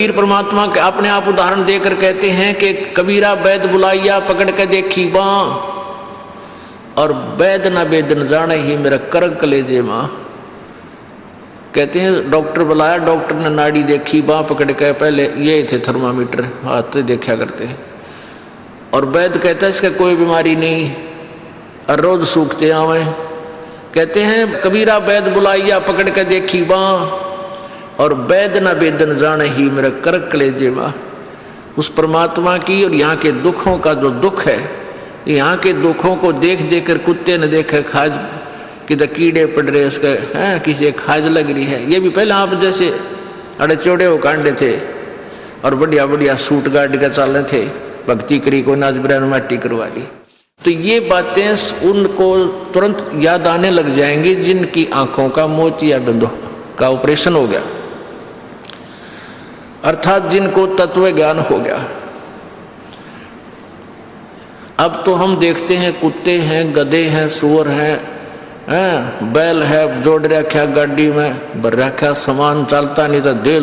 कबीर परमात्मा के अपने आप उदाहरण देकर कहते हैं कि कबीरा वैद बुलाइया पकड़ के देखी बाँ, और वैद न वेद न जाने ही मेरा करक कलेजे माँ। कहते हैं डॉक्टर बुलाया, डॉक्टर ने नाड़ी देखी, बाँ पकड़ के, पहले ये थे थर्मामीटर हाथ से देखा करते हैं, और वैद कहता है इसका कोई बीमारी नहीं और रोज सूखते आवे। कहते हैं कबीरा वैद बुलाइया पकड़ के देखी बाँ, और वैद न वेद न जाने ही मेरा करक कलेजे माँ। उस परमात्मा की और यहाँ के दुखों का जो दुख है, यहाँ के दुखों को देख देख कर कुत्ते ने देखे खाज कि कीड़े पड़ रहे उसके हैं, किसी खाज लग रही है। ये भी पहले आप जैसे अड़े चौड़े वो कांडे थे और बढ़िया बढ़िया सूट गाड़ के चल रहे थे, भक्ति करी को नाच ब्रैन माटी करवा ली। तो ये बातें उनको तुरंत याद आने लग जाएंगी जिनकी आंखों का मोतिया बिंदु का ऑपरेशन हो गया, अर्थात जिनको तत्व ज्ञान हो गया। अब तो हम देखते हैं कुत्ते हैं, गधे हैं, सुअर हैं, बैल है, जोड़ रखा गाड़ी में, भर रखा सामान, चलता नहीं था, दे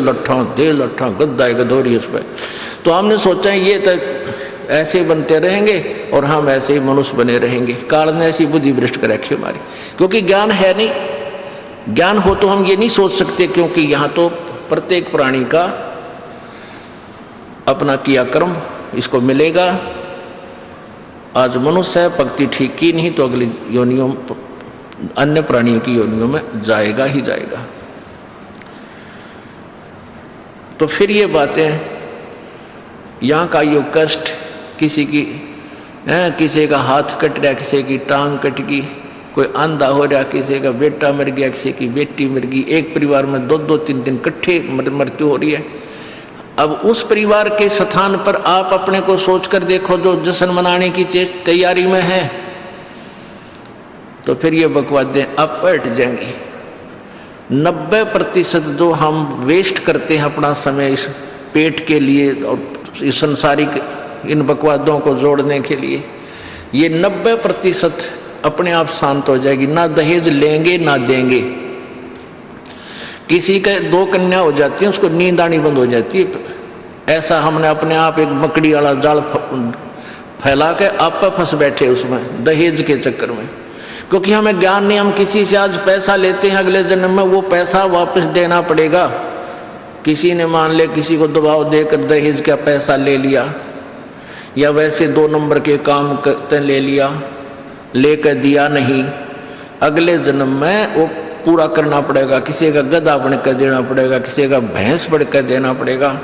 लट्ठा गद्दा गधोरी उस पर। तो हमने सोचा ये तो ऐसे बनते रहेंगे और हम ऐसे ही मनुष्य बने रहेंगे। काल ने ऐसी बुद्धि भ्रष्ट कर रखी हमारी, क्योंकि ज्ञान है नहीं। ज्ञान हो तो हम ये नहीं सोच सकते, क्योंकि यहाँ तो प्रत्येक प्राणी का अपना किया कर्म इसको मिलेगा। आज मनुष्य है, भक्ति ठीक की नहीं तो अगली योनियों अन्य प्राणियों की योनियों में जाएगा ही जाएगा। तो फिर ये बातें, यहाँ का यो कष्ट, किसी की किसी का हाथ कट रहा, किसी की टांग कट गई, कोई अंधा हो रहा, किसी का बेटा मर गया, किसी की बेटी मर गई, एक परिवार में दो तीन दिन इकट्ठे मृत्यु हो रही है। अब उस परिवार के स्थान पर आप अपने को सोचकर देखो जो जश्न मनाने की तैयारी में है, तो फिर ये बकवादें अब पलट जाएंगी। 90% जो हम वेस्ट करते हैं अपना समय इस पेट के लिए और इस संसारिक इन बकवादों को जोड़ने के लिए, ये 90% अपने आप शांत हो जाएगी। ना दहेज लेंगे ना देंगे। किसी के 2 कन्या हो जाती है, उसको नींद आनी बंद हो जाती है। ऐसा हमने अपने आप एक मकड़ी वाला जाल फैला के आप फंस बैठे उसमें दहेज के चक्कर में, क्योंकि हमें ज्ञान नहीं। हम किसी से आज पैसा लेते हैं, अगले जन्म में वो पैसा वापस देना पड़ेगा। किसी ने मान ले किसी को दबाव देकर दहेज का पैसा ले लिया, या वैसे 2 नंबर के काम करते ले लिया, लेकर दिया नहीं, अगले जन्म में वो पूरा करना पड़ेगा। किसी का गधा बनकर देना पड़ेगा, किसी का भैंस बनकर देना पड़ेगा।